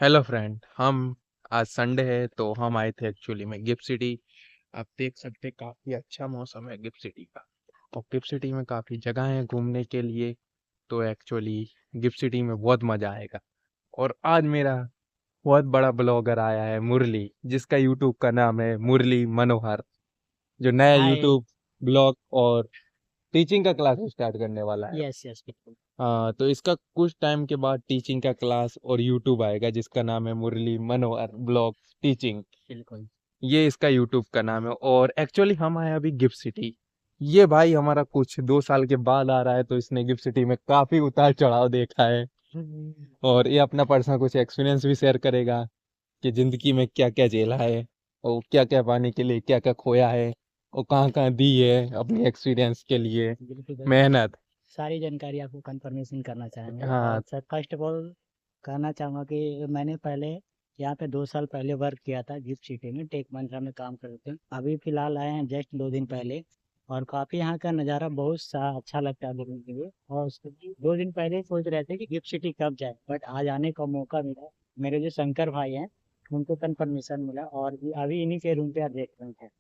Hello friend. हम आज Sunday है तो हम आए थे एक्चुअली में गिफ्ट सिटी। आप देख सकते हैं काफ़ी अच्छा मौसम है गिफ्ट सिटी का। और गिफ्ट सिटी में काफ़ी जगह है घूमने के लिए। तो एक्चुअली गिफ्ट सिटी में बहुत मज़ा आएगा। और आज मेरा बहुत बड़ा ब्लॉगर आया है मुरली, जिसका यूट्यूब का नाम है मुरली मनोहर, जो नया हाय। यूट्यूब ब्लॉग और टीचिंग का क्लास स्टार्ट करने वाला है। यस यस बिल्कुल। हाँ, तो इसका कुछ टाइम के बाद टीचिंग का क्लास और यूट्यूब आएगा जिसका नाम है मुरली मनोहर ब्लॉग टीचिंग। बिल्कुल। ये इसका यूट्यूब का नाम है। और एक्चुअली हम आए अभी गिफ्ट सिटी। ये भाई हमारा कुछ 2 साल के बाद आ रहा है, तो इसने गिफ्ट सिटी में काफी उतार चढ़ाव देखा है। और ये अपना पर्सनल कुछ एक्सपीरियंस भी शेयर करेगा कि जिंदगी में क्या क्या झेला है, और क्या क्या पाने के लिए क्या क्या खोया है, और कहाँ कहाँ दी है अपनी एक्सपीरियंस के लिए बिल्कुल बिल्कुल। मेहनत। सारी जानकारी आपको कंफर्मेशन करना चाहेंगे हाँ। और सर फर्स्ट ऑफ ऑल कहना चाहूँगा कि मैंने पहले यहाँ पे 2 साल पहले वर्क किया था गिफ्ट सिटी में, टेक महिंद्रा में काम करते थे। अभी फ़िलहाल आए हैं जस्ट 2 दिन पहले। और काफ़ी यहाँ का नज़ारा बहुत सा अच्छा लगता है देखने के लिए। और 2 दिन पहले ही सोच रहे थे कि गिफ्ट सिटी कब जाए, बट आज आने का मौका मिला। मेरे जो शंकर भाई हैं उनको कंफर्मेशन मिला और अभी इन्हीं के रूम पे आप देख रहे हैं।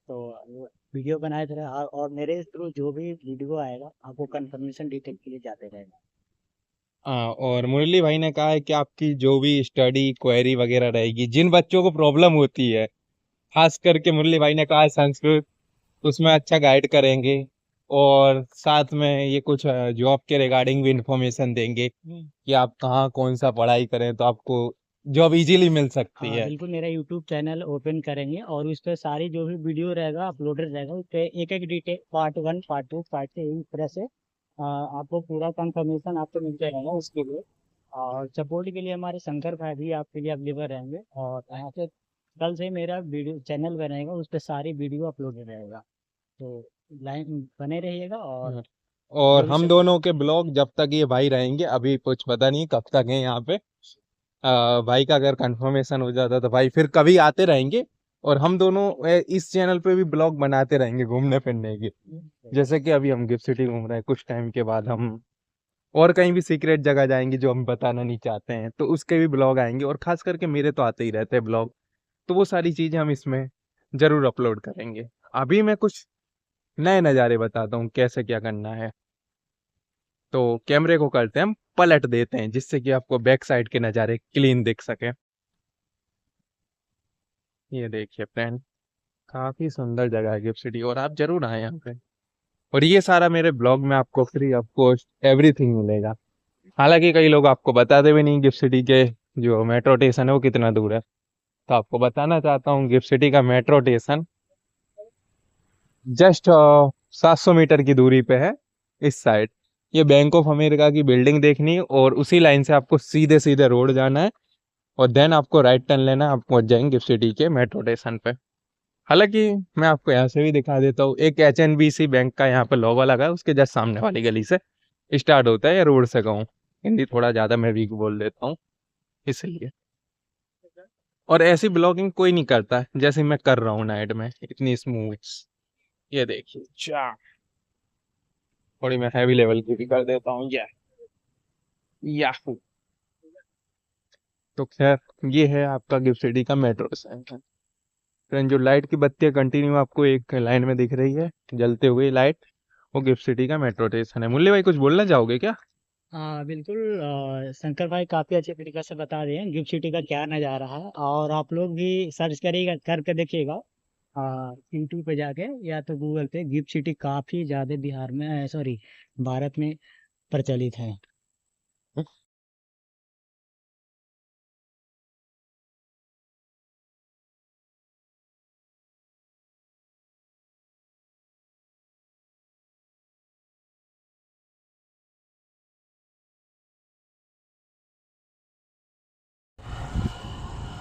तो वो वीडियो बनाए थे और मेरे थ्रू जो भी वीडियो आएगा आपको कंफर्मेशन डिटेल के लिए जाते रहेगा। हाँ, और मुरली भाई ने कहा है कि आपकी जो भी स्टडी क्वेरी वगैरह रहेगी, जिन बच्चों को प्रॉब्लम होती है, खास करके मुरली भाई ने कहा है संस्कृत, उसमें अच्छा गाइड करेंगे। और साथ में ये कुछ जॉब के रिगार्डिंग भी इंफॉर्मेशन देंगे कि आप कहाँ कौन सा पढ़ाई करें तो आपको जॉब इजीली मिल सकती हाँ है। बिल्कुल, मेरा यूट्यूब चैनल ओपन करेंगे और उस पर सारी जो भी वीडियो रहेगा अपलोडेड रहेगा, उस पर एक एक डिटेल पार्ट 1 पार्ट 2 पार्ट 3 इस तरह से आपको पूरा कंफर्मेशन आपको मिलते रहेगा उसके लिए। और सपोर्ट के लिए हमारे शंकर भाई भी आपके लिए अवेलेबल रहेंगे। और यहाँ से कल से मेरा वीडियो चैनल बनेगा, उस पर सारी वीडियो अपलोडेड रहेगा। तो लाइन बने रहिएगा और हम्म। और जो भी हम सब। दोनों के ब्लॉग जब तक ये भाई रहेंगे, अभी कुछ पता नहीं कब तक है यहाँ पे। भाई का अगर कंफर्मेशन हो जाता तो भाई फिर कभी आते रहेंगे। और हम दोनों इस चैनल पे भी ब्लॉग बनाते रहेंगे घूमने फिरने की। जैसे कि अभी हम गिफ्ट सिटी घूम रहे हैं, कुछ टाइम के बाद हम और कहीं भी सीक्रेट जगह जाएंगे जो हम बताना नहीं चाहते हैं, तो उसके भी ब्लॉग आएंगे। और खास करके मेरे तो आते ही रहते हैं ब्लॉग, तो वो सारी चीजें हम इसमें जरूर अपलोड करेंगे। अभी मैं कुछ नए नज़ारे बताता हूँ कैसे क्या करना है। तो कैमरे को करते हैं हम पलट देते हैं, जिससे कि आपको बैक साइड के नज़ारे क्लीन दिख सके। ये देखिए फ्रेंड, काफी सुंदर जगह है गिफ्ट सिटी, और आप जरूर आए यहाँ पे। और ये सारा मेरे ब्लॉग में आपको फ्री ऑफ कॉस्ट एवरीथिंग मिलेगा। हालांकि कई लोग आपको बताते भी नहीं गिफ्ट सिटी के जो मेट्रो स्टेशन है वो कितना दूर है। तो आपको बताना चाहता हूँ, गिफ्ट सिटी का मेट्रो स्टेशन जस्ट 700 मीटर की दूरी पे है इस साइड। ये बैंक ऑफ अमेरिका की बिल्डिंग देखनी है, और उसी लाइन से आपको सीधे सीधे रोड जाना है। और देन आपको राइट टर्न लेना है, आप पहुंच जाएंगे गिफ्ट सिटी के मेट्रो स्टेशन पे। हालांकि मैं आपको यहाँ से भी दिखा देता हूँ, एक HNBC बैंक का यहाँ पे लोगो लगा है, उसके जस्ट सामने वाली गली से स्टार्ट होता है, या रोड से कहूँ, हिंदी थोड़ा ज्यादा मैं वीक बोल देता हूँ इसलिए। और ऐसी ब्लॉगिंग कोई नहीं करता है जैसे मैं कर रहा हूँ नाइट में, इतनी स्मूथ। ये देखिए चा, थोड़ी मैं हैवी लेवल की भी कर देता हूँ। याहू। तो खैर, ये है आपका गिफ्ट सिटी का मेट्रो स्टेशन। फ्रेंड, जो लाइट की बत्तियां कंटिन्यू आपको एक लाइन में दिख रही है जलते हुए लाइट, वो गिफ्ट सिटी का मेट्रो स्टेशन है। मुल्ले भाई कुछ बोलना चाहोगे क्या? हाँ बिल्कुल। शंकर भाई काफ़ी अच्छे तरीके से बता रहे हैं गिफ्ट सिटी का क्या नज़ारा है। और आप लोग भी सर्च करिएगा, करके देखिएगा यूट्यूब पे जाके या तो गूगल पे। गिफ्ट सिटी काफ़ी ज़्यादा बिहार में, सॉरी, भारत में प्रचलित है।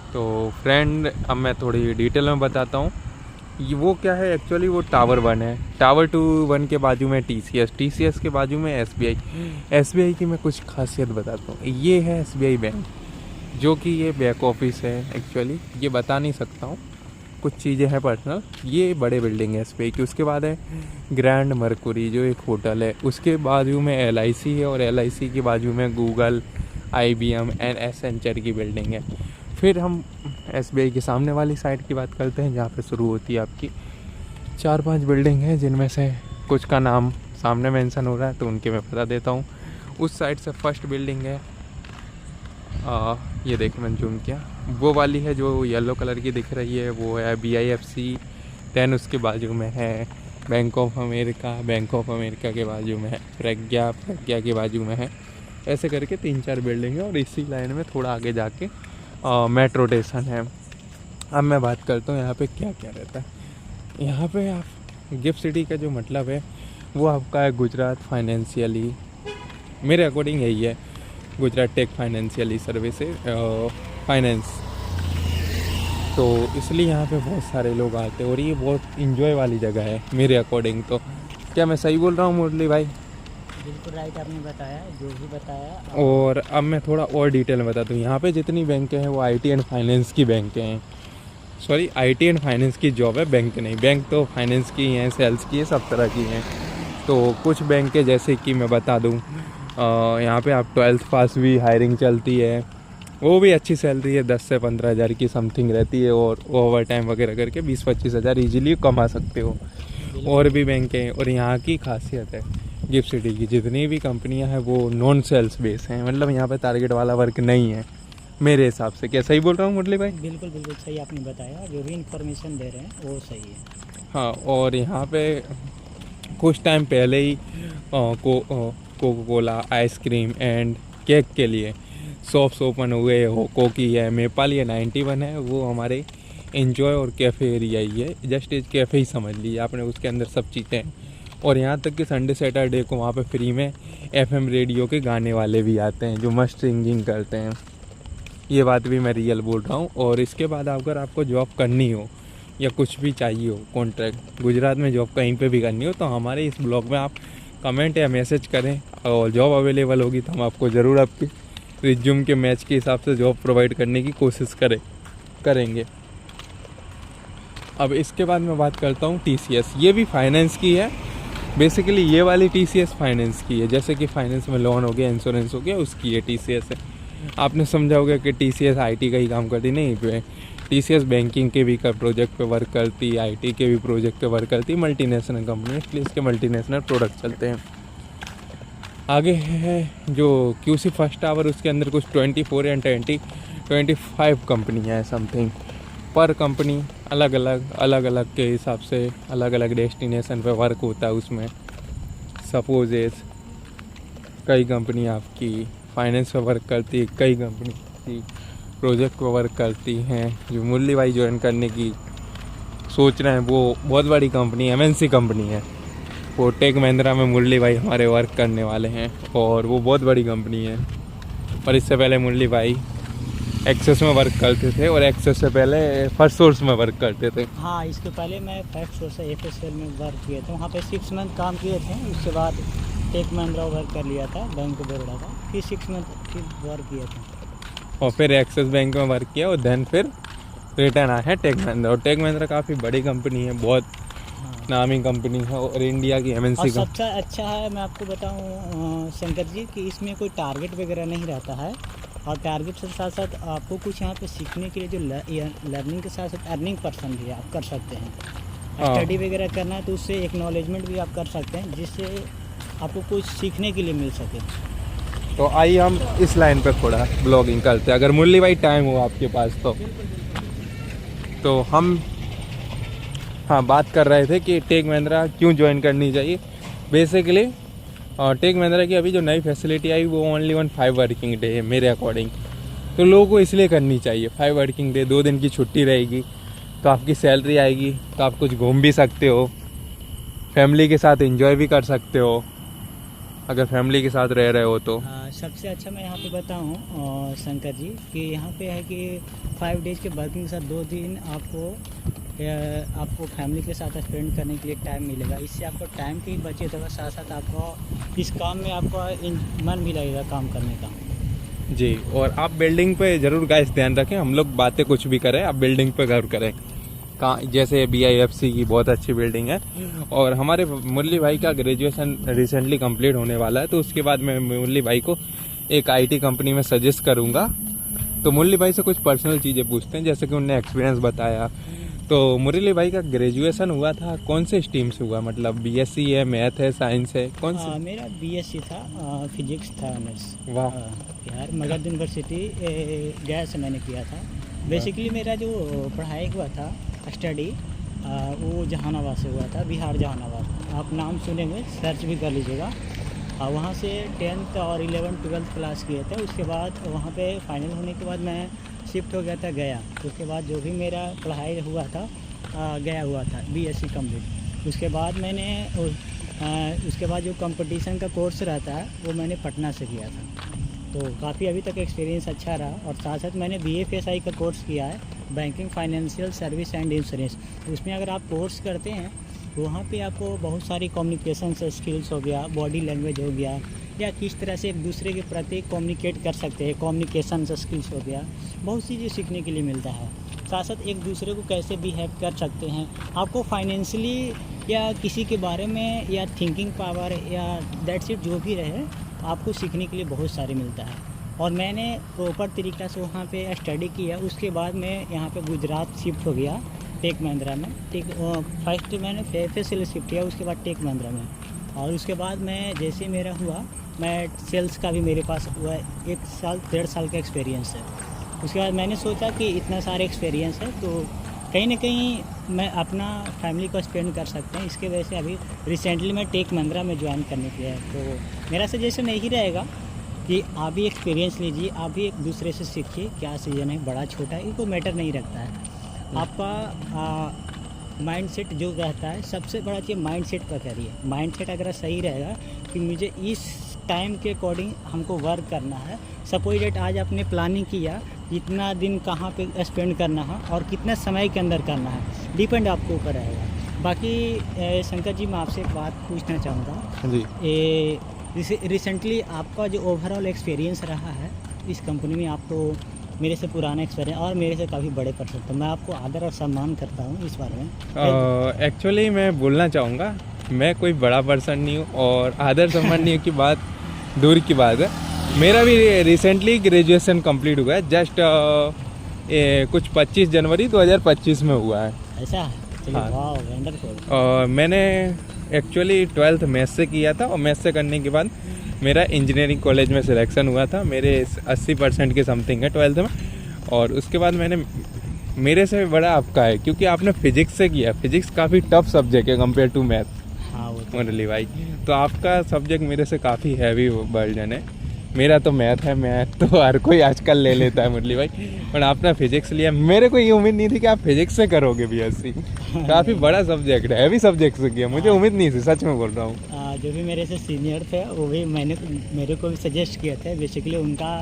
तो फ्रेंड, अब मैं थोड़ी डिटेल में बताता हूँ। ये वो क्या है एक्चुअली, वो टावर 1 है। टावर 2 1 के बाजू में TCS के बाजू में SBI की मैं कुछ खासियत बताता हूँ। ये है SBI बैंक, जो कि ये बैक ऑफिस है एक्चुअली, ये बता नहीं सकता हूँ, कुछ चीज़ें हैं पर्सनल। ये बड़े बिल्डिंग है SBI की। उसके बाद है ग्रैंड मर्कुरी, जो एक होटल है। उसके बाजू में LIC है, और LIC के बाजू में गूगल, IBM एंड एसेंचर की बिल्डिंग है। फिर हम SBI के सामने वाली साइड की बात करते हैं, जहाँ पे शुरू होती है आपकी 4-5 बिल्डिंग है, जिनमें से कुछ का नाम सामने मेंशन हो रहा है तो उनके मैं बता देता हूँ। उस साइड से फर्स्ट बिल्डिंग है, ये देखो मैंने जूम किया, वो वाली है जो येलो कलर की दिख रही है, वो है BIFC। दैन उसके बाजू में है बैंक ऑफ अमेरिका के बाजू में है प्रज्ञा के बाजू में है। ऐसे करके 3-4 बिल्डिंग है, और इसी लाइन में थोड़ा आगे जाके मेट्रो स्टेशन है। अब मैं बात करता हूँ यहाँ पे क्या क्या रहता है। यहाँ पे आप गिफ्ट सिटी का जो मतलब है वो आपका है गुजरात फाइनेंशियली, मेरे अकॉर्डिंग यही है, Gujarat tech financially services finance. तो इसलिए यहाँ पे बहुत सारे लोग आते हैं और ये बहुत इंजॉय वाली जगह है मेरे अकॉर्डिंग। तो क्या मैं सही बोल रहा हूँ मुरली भाई? बिल्कुल राइट आपने बताया, जो भी बताया। और अब मैं थोड़ा और डिटेल में बताता हूँ। यहाँ पे जितनी बैंकें हैं वो IT एंड फाइनेंस की बैंकें हैं। सॉरी, IT एंड फाइनेंस की जॉब है, बैंक नहीं। बैंक तो फाइनेंस की हैं, सेल्स की है, सब तरह की हैं। तो कुछ बैंकें जैसे कि मैं बता दूँ, यहाँ पे आप 12th पास भी हायरिंग चलती है, वो भी अच्छी सैलरी है, 10 से 15 हज़ार की समथिंग रहती है, और ओवर टाइम वगैरह करके 20-25 हज़ार ईजिली कमा सकते हो। और भी बैंकें हैं। और यहाँ की खासियत है गिफ्ट सिटी की, जितनी भी कंपनियां हैं वो नॉन सेल्स बेस हैं, मतलब यहाँ पे टारगेट वाला वर्क नहीं है मेरे हिसाब से। क्या सही बोल रहा हूँ मुरली भाई? बिल्कुल बिल्कुल सही आपने बताया, जो भी इंफॉर्मेशन दे रहे हैं वो सही है। हाँ, और यहाँ पे कुछ टाइम पहले ही Coca Cola ice cream and cake के लिए शॉप्स ओपन हुए। कोकी है, मेपाल है, 91 है, वो हमारे एंजॉय और कैफ़े एरिया ही है। जस्ट इज कैफ़े ही समझ लीजिए आपने, उसके अंदर सब चीज़ें हैं। और यहाँ तक कि संडे सैटरडे को वहाँ पे फ्री में FM रेडियो के गाने वाले भी आते हैं जो मस्त सिंगिंग करते हैं। ये बात भी मैं रियल बोल रहा हूँ। और इसके बाद अगर आपको जॉब करनी हो या कुछ भी चाहिए हो, कॉन्ट्रैक्ट गुजरात में जॉब कहीं पे भी करनी हो, तो हमारे इस ब्लॉग में आप कमेंट या मैसेज करें, और जॉब अवेलेबल होगी तो हम आपको ज़रूर आपकी रिज्यूम के मैच के हिसाब से जॉब प्रोवाइड करने की कोशिश करेंगे। अब इसके बाद मैं बात करता हूँ TCS। ये भी फाइनेंस की है बेसिकली, ये वाली TCS फाइनेंस की है। जैसे कि फाइनेंस में लोन हो गया, इंश्योरेंस हो गया, उसकी ये TCS है। आपने समझा होगा कि TCS IT का ही काम करती, नहीं पे TCS बैंकिंग के भी प्रोजेक्ट पे वर्क करती, IT के भी प्रोजेक्ट पे वर्क करती, मल्टीनेशनल कंपनी, इसलिए इसके मल्टीनेशनल प्रोडक्ट चलते हैं। आगे है जो QC फर्स्ट आवर, उसके अंदर कुछ 24 या 25 कंपनियाँ हैं समथिंग। पर कंपनी अलग अलग के हिसाब से अलग अलग डेस्टिनेशन पे वर्क होता है उसमें। सपोज कई कंपनी आपकी फाइनेंस पे वर्क करती है, कई कंपनी की प्रोजेक्ट पे वर्क करती हैं। जो मुरली भाई ज्वाइन करने की सोच रहे हैं वो बहुत बड़ी कंपनी MNC कंपनी है, वो टेक महिंद्रा में मुरली भाई हमारे वर्क करने वाले हैं, और वो बहुत बड़ी कंपनी है। और इससे पहले मुरली भाई एक्सेस में वर्क करते थे, और एक्सेस से पहले फर्स्ट सोर्स में वर्क करते थे। हाँ, इसके पहले मैं फर्स्ट सोर्स FSL में वर्क किए थे, वहाँ पे 6 मंथ काम किए थे। उसके बाद टेक महिंद्रा वर्क कर लिया था, बैंक ऑफ बड़ौदा का, फिर 6 मंथ फिर वर्क किए थे, और फिर एक्सिस बैंक में वर्क किया, और देन फिर रिटर्न आया है टेक महिंद्रा। और टेक महिंद्रा काफ़ी बड़ी कंपनी है, बहुत नामी कंपनी है, और इंडिया की MNC और सबसे अच्छा है मैं आपको बताऊं शंकर जी कि इसमें कोई टारगेट वगैरह नहीं रहता है, और टारगेट के साथ साथ आपको कुछ यहाँ पे सीखने के लिए जो लर्निंग के साथ साथ अर्निंग पर्सन भी आप कर सकते हैं। स्टडी वगैरह करना है तो उससे एक्नॉलेजमेंट भी आप कर सकते हैं, जिससे आपको कुछ सीखने के लिए मिल सके। तो आइए हम इस लाइन पर थोड़ा ब्लॉगिंग करते हैं, अगर मुरली भाई टाइम हो आपके पास तो हम बात कर रहे थे कि टेक महिंद्रा क्यों ज्वाइन करनी चाहिए। बेसिकली टेक महिंद्रा की अभी जो नई फैसिलिटी आई वो ओनली 5 वर्किंग डे है मेरे अकॉर्डिंग। तो लोगों को इसलिए करनी चाहिए, 5 वर्किंग डे, 2 दिन की छुट्टी रहेगी, तो आपकी सैलरी आएगी, तो आप कुछ घूम भी सकते हो, फैमिली के साथ एंजॉय भी कर सकते हो अगर फैमिली के साथ रह रहे हो तो। सबसे अच्छा मैं यहाँ पे बताऊँ शंकर जी कि यहाँ पे है कि 5 डेज़ के वर्किंग के साथ 2 दिन आपको फैमिली के साथ स्पेंड करने के लिए टाइम मिलेगा। इससे आपको टाइम की बचत होगा, साथ साथ आपको इस काम में आपका मन भी लगेगा काम करने का जी। और आप बिल्डिंग पे ज़रूर गाइस ध्यान रखें, हम लोग बातें कुछ भी करें, आप बिल्डिंग पे गौर करें। जैसे BIFC की बहुत अच्छी बिल्डिंग है, और हमारे मुरली भाई का ग्रेजुएशन रिसेंटली कंप्लीट होने वाला है, तो उसके बाद मैं मुरली भाई को एक आईटी कंपनी में सजेस्ट करूँगा। तो मुरली भाई से कुछ पर्सनल चीज़ें पूछते हैं, जैसे कि उनने एक्सपीरियंस बताया। तो मुरली भाई का ग्रेजुएशन हुआ था कौन से स्ट्रीम से हुआ, मतलब बीएससी है, मैथ है, साइंस है, कौन से? मेरा बीएससी था, फिजिक्स था ऑनर्स। वाह। यार मगध यूनिवर्सिटी गया से मैंने किया था। बेसिकली मेरा जो पढ़ाई हुआ था स्टडी वो जहानाबाद से हुआ था, बिहार जहानाबाद। आप नाम सुनेंगे, सर्च भी कर लीजिएगा। वहाँ से 10th और 11th 12th क्लास किए थे। उसके बाद वहाँ पे फाइनल होने के बाद मैं शिफ्ट हो गया था गया। उसके बाद जो भी मेरा पढ़ाई हुआ था गया हुआ था बीएससी कंप्लीट। उसके बाद मैंने उसके बाद जो कंपटीशन का कोर्स रहता है वो मैंने पटना से किया था। तो काफ़ी अभी तक एक्सपीरियंस अच्छा रहा। और साथ साथ मैंने BFSI का कोर्स किया है, banking financial service and insurance. उसमें अगर आप कोर्स करते हैं तो वहाँ पे आपको बहुत सारी कम्युनिकेशन स्किल्स हो गया, बॉडी लैंग्वेज हो गया, या किस तरह से एक दूसरे के प्रति कम्युनिकेट कर सकते हैं, कम्युनिकेशन स्किल्स हो गया, बहुत चीज़ें सीखने के लिए मिलता है। साथ साथ एक दूसरे को कैसे बिहेव कर सकते हैं, आपको फाइनेंशियली या किसी के बारे में या थिंकिंग पावर या दैट्स इट जो भी रहे, आपको सीखने के लिए बहुत सारे मिलता है। और मैंने प्रॉपर तरीक़ा से वहाँ पे स्टडी किया। उसके बाद मैं यहाँ पे गुजरात शिफ्ट हो गया टेक महिंद्रा में। फर्स्ट मैंने FSL शिफ्ट किया, उसके बाद टेक महिंद्रा में। और उसके बाद मैं जैसे मेरा हुआ, मैं सेल्स का भी मेरे पास हुआ 1 साल 1.5 साल का एक्सपीरियंस है। उसके बाद मैंने सोचा कि इतना सारा एक्सपीरियंस है तो कहीं ना कहीं मैं अपना फैमिली को स्पेंड कर सकते हैं। इसके वजह से अभी रिसेंटली मैं टेक महिंद्रा में ज्वाइन करने के लिए है। तो मेरा सजेशन यही रहेगा कि आप भी एक्सपीरियंस लीजिए, आप भी एक दूसरे से सीखिए। क्या सीजन है, बड़ा छोटा, इनको मैटर नहीं रखता है। आपका माइंडसेट जो रहता है, सबसे बड़ा चीज़ माइंडसेट पर करिए। माइंडसेट अगर सही रहेगा कि मुझे इस टाइम के अकॉर्डिंग हमको वर्क करना है। सपोज डेट आज आपने प्लानिंग किया कितना दिन कहाँ पे स्पेंड करना है और कितने समय के अंदर करना है, डिपेंड आपके ऊपर रहेगा। बाकी शंकर जी, मैं आपसे एक बात पूछना चाहूँगा जी। रिसेंटली आपका जो ओवरऑल एक्सपीरियंस रहा है इस कंपनी में, आप तो मेरे से पुराना एक्सपीरियंस और मेरे से काफ़ी बड़े पर्सन, तो मैं आपको आदर और सम्मान करता हूँ इस बारे में। एक्चुअली मैं बोलना चाहूँगा, मैं कोई बड़ा पर्सन नहीं हूँ और आदर सम्मान नहीं की बात दूर की बात है। मेरा भी रिसेंटली ग्रेजुएशन कंप्लीट हुआ है, जस्ट कुछ 25 जनवरी 2025 में हुआ है। ऐसा? हाँ। वाह, वंडरफुल। मैंने एक्चुअली 12th मैथ्स से किया था और मैथ्स से करने के बाद मेरा इंजीनियरिंग कॉलेज में सिलेक्शन हुआ था। मेरे 80% के समथिंग है 12th में। और उसके बाद मैंने, मेरे से बड़ा आपका है क्योंकि आपने फिजिक्स से किया। फिजिक्स काफ़ी टफ सब्जेक्ट है कंपेयर टू मैथ। हाँ, वो तो मुरली भाई, तो आपका सब्जेक्ट मेरे से काफ़ी हैवी बर्डन है। मेरा तो मैथ है, मैथ तो हर कोई आजकल ले लेता है मुरली भाई, पर आपने फिजिक्स लिया। मेरे को ये उम्मीद नहीं थी कि आप फिजिक्स से करोगे BSc। काफ़ी बड़ा सब्जेक्ट है, हैवी सब्जेक्ट से किया, मुझे उम्मीद नहीं थी, सच में बोल रहा हूँ। जो भी मेरे से सीनियर थे वो भी मेरे को भी सजेस्ट किया था। बेसिकली उनका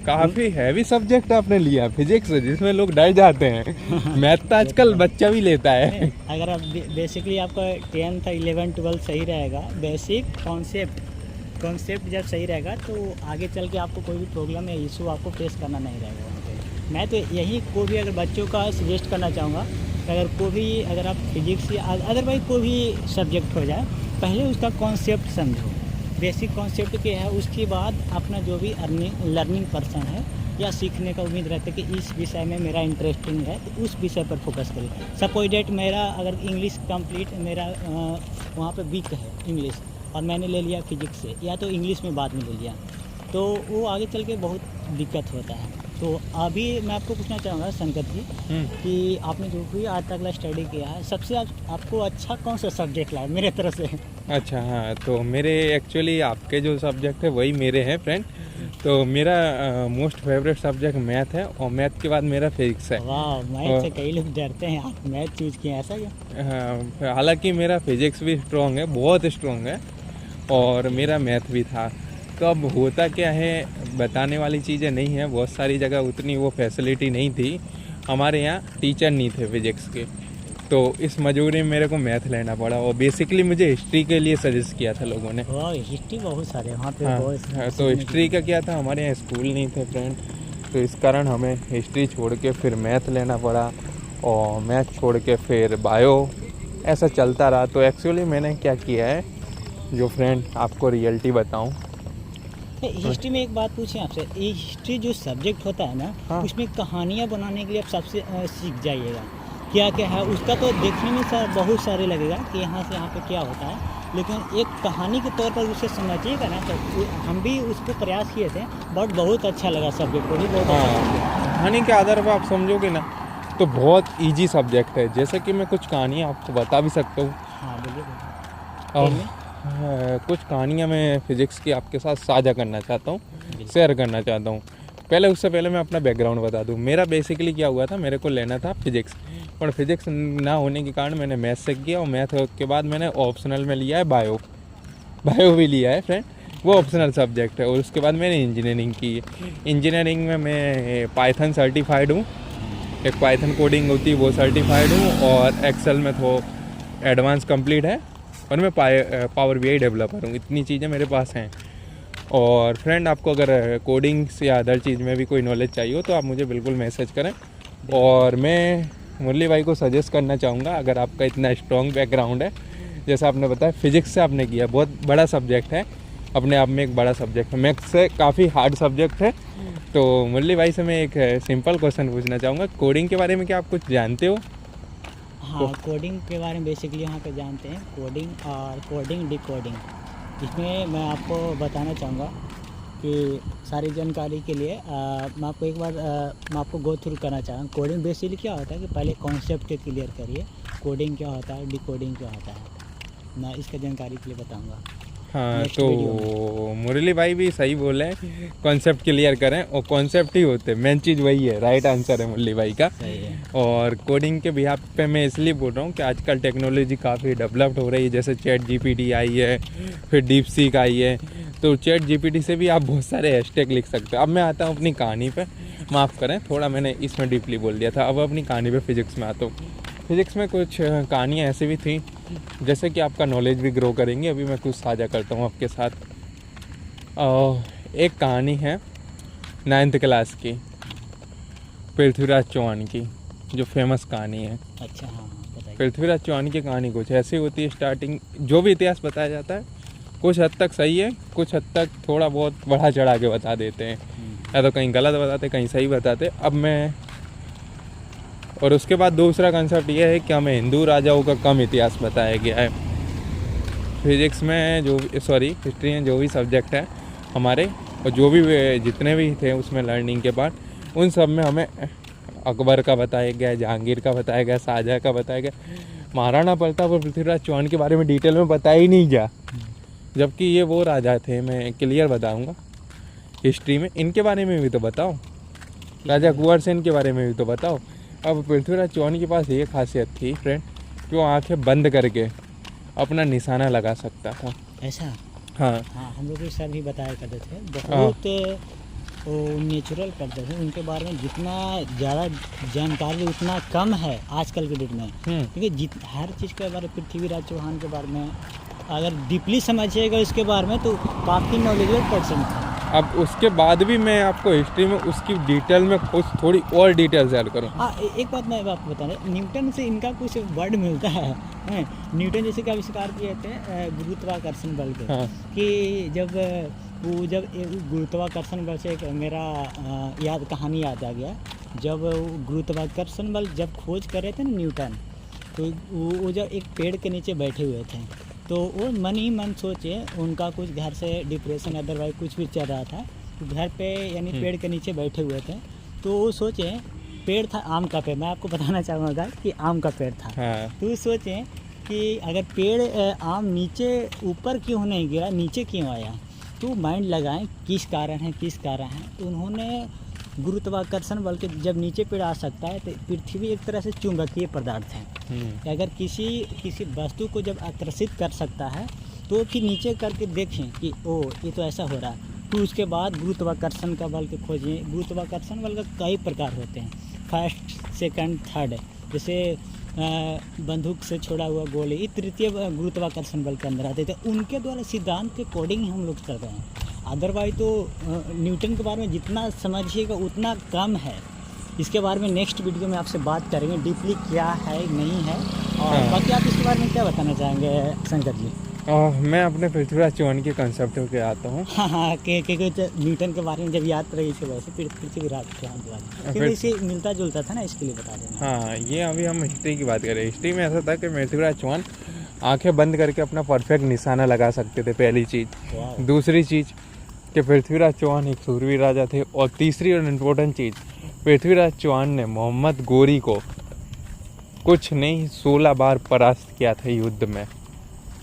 काफ़ी हैवी सब्जेक्ट आपने लिया फिजिक्स, जिसमें लोग डर जाते हैं। मैथ तो आजकल बच्चा भी लेता है। अगर आप बेसिकली आपका 10th 11th 12th सही रहेगा, बेसिक कॉन्सेप्ट जब सही रहेगा तो आगे चल के आपको कोई भी प्रॉब्लम या इशू आपको फेस करना नहीं रहेगा वहाँ पे। मैं तो यही को भी अगर बच्चों का सजेस्ट करना चाहूँगा, अगर आप फिजिक्स या अदरवाइज कोई भी सब्जेक्ट हो जाए, पहले उसका कॉन्सेप्ट समझो, बेसिक कॉन्सेप्ट क्या है। उसके बाद अपना जो भी लर्निंग पर्सन है या सीखने का उम्मीद रहता है कि इस विषय में मेरा इंटरेस्टिंग है तो उस विषय पर फोकस करें। सपोज डेट मेरा अगर इंग्लिश कंप्लीट मेरा वहाँ पे वीक है इंग्लिश, और मैंने ले लिया फिजिक्स से, या तो इंग्लिश में बाद में ले लिया, तो वो आगे चल के बहुत दिक्कत होता है। तो अभी मैं आपको पूछना चाहूँगा शंकर जी कि आपने जो भी आज तक स्टडी किया है, सबसे आपको अच्छा कौन सा सब्जेक्ट लगा मेरे तरफ से? अच्छा, हाँ, तो मेरे एक्चुअली आपके जो सब्जेक्ट है वही मेरे हैं फ्रेंड। तो मेरा मोस्ट फेवरेट सब्जेक्ट मैथ है और मैथ के बाद मेरा फिजिक्स है। वाह, मैथ से कई लोग डरते हैं, आप मैथ चूज किए, ऐसा क्यों? हाँ, हालांकि मेरा फिजिक्स भी स्ट्रॉन्ग है, बहुत स्ट्रॉन्ग है, और मेरा मैथ भी था। तो अब होता क्या है, बताने वाली चीज़ें नहीं है। बहुत सारी जगह उतनी वो फैसिलिटी नहीं थी, हमारे यहाँ टीचर नहीं थे फिजिक्स के, तो इस मजबूरी में मेरे को मैथ लेना पड़ा। और बेसिकली मुझे हिस्ट्री के लिए सजेस्ट किया था लोगों ने। हिस्ट्री बहुत सारे वहाँ पे। हाँ, तो हिस्ट्री का क्या था, हमारे यहाँ स्कूल नहीं थे फ्रेंड, तो इस कारण हमें हिस्ट्री छोड़ के फिर मैथ लेना पड़ा, और मैथ छोड़ के फिर बायो, ऐसा चलता रहा। तो एक्चुअली मैंने क्या किया है, जो फ्रेंड आपको रियलिटी बताऊं, हिस्ट्री में एक बात पूछें आपसे, ये हिस्ट्री जो सब्जेक्ट होता है ना, हाँ। उसमें कहानियाँ बनाने के लिए आप सबसे सीख जाइएगा क्या क्या है उसका। तो देखने में बहुत सारे लगेगा कि यहाँ से यहाँ पे क्या होता है, लेकिन एक कहानी के तौर पर उसे समझिएगा ना, तो हम भी उसको प्रयास किए थे, बट बहुत अच्छा लगा, सब्जेक्ट को भी बहुत अच्छा लगा। कहानी के आधार पर आप समझोगे ना तो बहुत इजी सब्जेक्ट है। जैसे कि मैं कुछ कहानियाँ आपको बता भी सकता हूँ। हाँ बोलिए और बोलिए। कुछ कहानियाँ मैं फिज़िक्स की आपके साथ साझा करना चाहता हूँ, जी। शेयर करना चाहता हूँ। उससे पहले मैं अपना बैकग्राउंड बता दूँ। मेरा बेसिकली क्या हुआ था, मेरे को लेना था फिज़िक्स, पर फिज़िक्स ना होने के कारण मैंने मैथ से किया, और मैथ के बाद मैंने ऑप्शनल में लिया है बायो भी लिया है फ्रेंड, वो ऑप्शनल सब्जेक्ट है। और उसके बाद मैंने इंजीनियरिंग की। इंजीनियरिंग में मैं पाइथन सर्टिफाइड हूँ, एक पाइथन कोडिंग होती है वो सर्टिफाइड हूँ, और एक्सेल में तो एडवांस कंप्लीट है, और मैं पावर BI डेवलपर हूँ। इतनी चीज़ें मेरे पास हैं। और फ्रेंड, आपको अगर कोडिंग से या अदर चीज़ में भी कोई नॉलेज चाहिए हो तो आप मुझे बिल्कुल मैसेज करें। और मैं मुरली भाई को सजेस्ट करना चाहूँगा, अगर आपका इतना स्ट्रॉन्ग बैकग्राउंड है, जैसा आपने बताया फिज़िक्स से आपने किया, बहुत बड़ा सब्जेक्ट है, अपने आप में एक बड़ा सब्जेक्ट है। मैथ्स से काफ़ी हार्ड सब्जेक्ट है। तो मुरली भाई से मैं एक सिंपल क्वेश्चन पूछना चाहूँगा, कोडिंग के बारे में क्या आप कुछ जानते हो? हाँ, कोडिंग के बारे में बेसिकली यहाँ पे जानते हैं, कोडिंग और कोडिंग डिकोडिंग। इसमें मैं आपको बताना चाहूँगा कि सारी जानकारी के लिए मैं आपको एक बार मैं आपको गो थ्रू करना चाहूँगा। कोडिंग बेसिकली क्या होता है कि पहले कॉन्सेप्ट के क्लियर करिए, कोडिंग क्या होता है, डिकोडिंग क्या होता है, मैं इसका जानकारी के लिए बताऊँगा। हाँ, नेक्स्ट तो वीडियो में। मुरली भाई भी सही बोले, कॉन्सेप्ट क्लियर करें, और कॉन्सेप्ट ही होते हैं, मेन चीज़ वही है, राइट आंसर है मुरली भाई का। सही है। और कोडिंग के बिहाफ पे मैं इसलिए बोल रहा हूँ कि आजकल टेक्नोलॉजी काफ़ी डेवलप्ड हो रही है, जैसे ChatGPT आई है, फिर DeepSeek आई है। तो ChatGPT से भी आप बहुत सारे हैशटैग लिख सकते हो। अब मैं आता हूँ अपनी कहानी पे, माफ़ करें थोड़ा मैंने इसमें डीपली बोल दिया था। अब अपनी कहानी पे फिज़िक्स में आता हूँ। फिज़िक्स में कुछ कहानियाँ ऐसी भी थी जैसे कि आपका नॉलेज भी ग्रो करेंगे। अभी मैं कुछ साझा करता हूँ आपके साथ। एक कहानी है 9th क्लास की, पृथ्वीराज चौहान की, जो फेमस कहानी है। अच्छा, हाँ बताइए। पृथ्वीराज चौहान की कहानी कुछ ऐसी होती है, स्टार्टिंग जो भी इतिहास बताया जाता है कुछ हद तक सही है, कुछ हद तक थोड़ा बहुत बढ़ा चढ़ा के बता देते हैं, या तो कहीं गलत बताते कहीं सही बताते। अब मैं, और उसके बाद दूसरा कंसेप्ट ये है कि हमें हिंदू राजाओं का कम इतिहास बताया गया है। फिज़िक्स में हिस्ट्री में जो भी सब्जेक्ट है हमारे, और जो भी जितने भी थे उसमें लर्निंग के बाद, उन सब में हमें अकबर का बताया गया, जहांगीर का बताया गया, शाहजहाँ का बताया गया, महाराणा प्रताप और पृथ्वीराज चौहान के बारे में डिटेल में बताया ही नहीं गया, जबकि ये वो राजा थे। मैं क्लियर बताऊंगा हिस्ट्री में, इनके बारे में भी तो बताओ, राजा कुंवर सेन के बारे में भी तो बताओ। अब पृथ्वीराज चौहान के पास ये खासियत थी फ्रेंड कि वो आंखें बंद करके अपना निशाना लगा सकता था। ऐसा? हाँ, हाँ, हम लोग के सर भी बताया करते थे, बहुत वो नेचुरल करते थे। उनके बारे में जितना ज़्यादा जानकारी उतना कम है आजकल के डेट में, क्योंकि हर चीज़ के बारे में, पृथ्वीराज चौहान के बारे में अगर डीपली समझिएगा इसके बारे में तो काफ़ी नॉलेजेबल पर्सन था। अब उसके बाद भी मैं आपको हिस्ट्री में उसकी डिटेल में कुछ थोड़ी और डिटेल शेयर करूँ। हाँ, एक बात मैं आपको बता रहा, न्यूटन से इनका कुछ वर्ड मिलता है। न्यूटन जैसे कि आविष्कार किए थे गुरुत्वाकर्षण बल के। हाँ। कि जब गुरुत्वाकर्षण बल से एक मेरा कहानी याद आ गया। जब गुरुत्वाकर्षण बल जब खोज कर रहे थे ना न्यूटन, तो वो जब एक पेड़ के नीचे बैठे हुए थे, तो वो मन ही मन सोचे, उनका कुछ घर से डिप्रेशन अदरवाइज कुछ भी चल रहा था, तो घर पे यानी पेड़ के नीचे बैठे हुए थे, तो वो सोचे, पेड़ था आम का पेड़, मैं आपको बताना चाहूँगा कि आम का पेड़ था। हाँ। तो वो सोचे कि अगर पेड़ आम नीचे ऊपर क्यों नहीं गिरा, नीचे क्यों आया, तो माइंड लगाएं किस कारण है। तो उन्होंने गुरुत्वाकर्षण बल के जब नीचे पेड़ आ सकता है, तो पृथ्वी एक तरह से चुंबकीय पदार्थ है। अगर किसी वस्तु को जब आकर्षित कर सकता है तो फिर नीचे करके देखें कि ओ ये तो ऐसा हो रहा है, तो उसके बाद गुरुत्वाकर्षण का बल के खोजें। गुरुत्वाकर्षण बल का कई प्रकार होते हैं, फर्स्ट, सेकंड, थर्ड। जैसे बंदूक से छोड़ा हुआ गोली, ये तृतीय गुरुत्वाकर्षण बल के अंदर आते थे। उनके द्वारा सिद्धांत के कोडिंग हम लोग कर रहे हैं। अदरवाइज तो न्यूटन के बारे में जितना समझिएगा उतना कम है। इसके बारे में नेक्स्ट वीडियो में आपसे बात करेंगे डीपली क्या है नहीं है। और बाकी आप इसके बारे में क्या बताना चाहेंगे शंकर जी? मैं अपने पृथ्वीराज चौहान के कंसेप्ट के आता हूँ। हाँ के न्यूटन के बारे में जब याद रही थी वैसे पृथ्वीराज चौहान के बारे में क्योंकि इसे मिलता जुलता था ना, इसके लिए बता देना। हाँ, ये अभी हम हिस्ट्री की बात कर रहे हैं। हिस्ट्री में ऐसा था कि पृथ्वीराज चौहान आंखें बंद करके अपना परफेक्ट निशाना लगा सकते थे, पहली चीज़। दूसरी चीज़ कि पृथ्वीराज चौहान एक सूरवीर राजा थे। और तीसरी और इम्पोर्टेंट चीज़, पृथ्वीराज चौहान ने मोहम्मद गोरी को कुछ नहीं 16 बार परास्त किया था युद्ध में।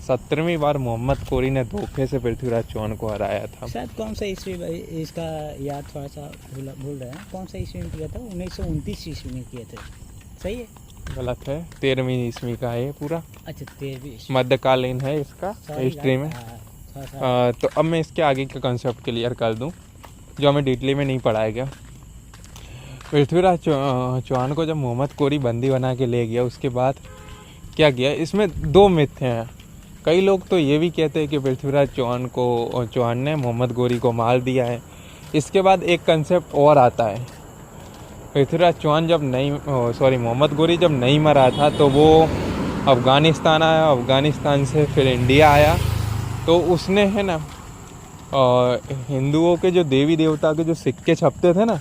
17वीं बार मोहम्मद गोरी ने धोखे से पृथ्वीराज चौहान को हराया था। शायद कौन सा ईस्वी इसका याद थोड़ा सा भूल रहे हैं, कौन सा ईस्वी में किया था? 1929 ईस्वी में किए थे। सही है? गलत है, 13वीं ईस्वी का है पूरा। अच्छा 13वीं मध्यकालीन है इसका हिस्ट्री में। तो अब मैं इसके आगे का कंसेप्ट क्लियर कर दूं जो हमें डिटेल में नहीं पढ़ाया गया। पृथ्वीराज चौहान को जब मोहम्मद गोरी बंदी बना के ले गया, उसके बाद क्या किया, इसमें 2 मिथ हैं। कई लोग तो ये भी कहते हैं कि पृथ्वीराज चौहान ने मोहम्मद गोरी को मार दिया है। इसके बाद एक कंसेप्ट और आता है, पृथ्वीराज चौहान मोहम्मद गोरी जब नहीं मरा था तो वो अफ़गानिस्तान आया, अफ़गानिस्तान से फिर इंडिया आया। तो उसने है ना हिंदुओं के जो देवी देवता के जो सिक्के छपते थे ना,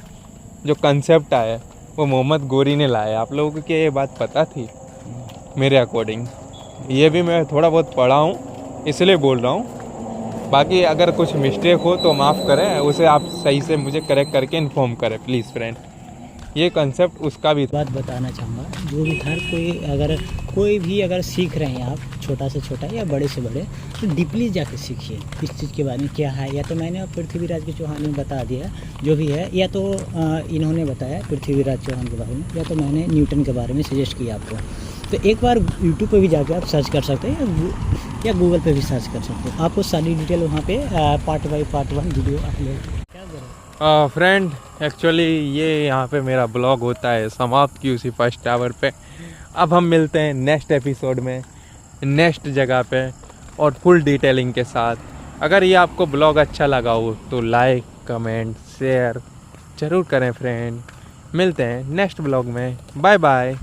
जो कंसेप्ट आया वो मोहम्मद गोरी ने लाया। आप लोगों को क्या ये बात पता थी? मेरे अकॉर्डिंग ये भी मैं थोड़ा बहुत पढ़ा हूँ, इसलिए बोल रहा हूँ। बाकी अगर कुछ मिस्टेक हो तो माफ़ करें, उसे आप सही से मुझे करेक्ट करके इन्फॉर्म करें प्लीज़ फ्रेंड। ये कंसेप्ट उसका भी बात बताना चाहूँगा, जो भी हर कोई भी अगर सीख रहे हैं आप, छोटा से छोटा या बड़े से बड़े, तो डीपली जाके सीखिए इस चीज़ के बारे में क्या है। या तो मैंने पृथ्वीराज के चौहान ने बता दिया जो भी है, या तो इन्होंने बताया पृथ्वीराज चौहान के बारे में, या तो मैंने न्यूटन के बारे में सजेस्ट किया आपको। तो एक बार यूट्यूब पे भी जाके आप सर्च कर सकते हैं या गूगल पे भी सर्च कर सकते हैं, आपको सारी डिटेल वहाँ पे part by part 1 video upload. Friend actually ये यहाँ पे मेरा ब्लॉग होता है समाप्त की उसी फर्स्ट आवर पे। अब हम मिलते हैं नेक्स्ट एपिसोड में, नेक्स्ट जगह पे और फुल डिटेलिंग के साथ। अगर ये आपको ब्लॉग अच्छा लगा हो तो लाइक कमेंट शेयर ज़रूर करें फ्रेंड। मिलते हैं नेक्स्ट ब्लॉग में, बाय बाय।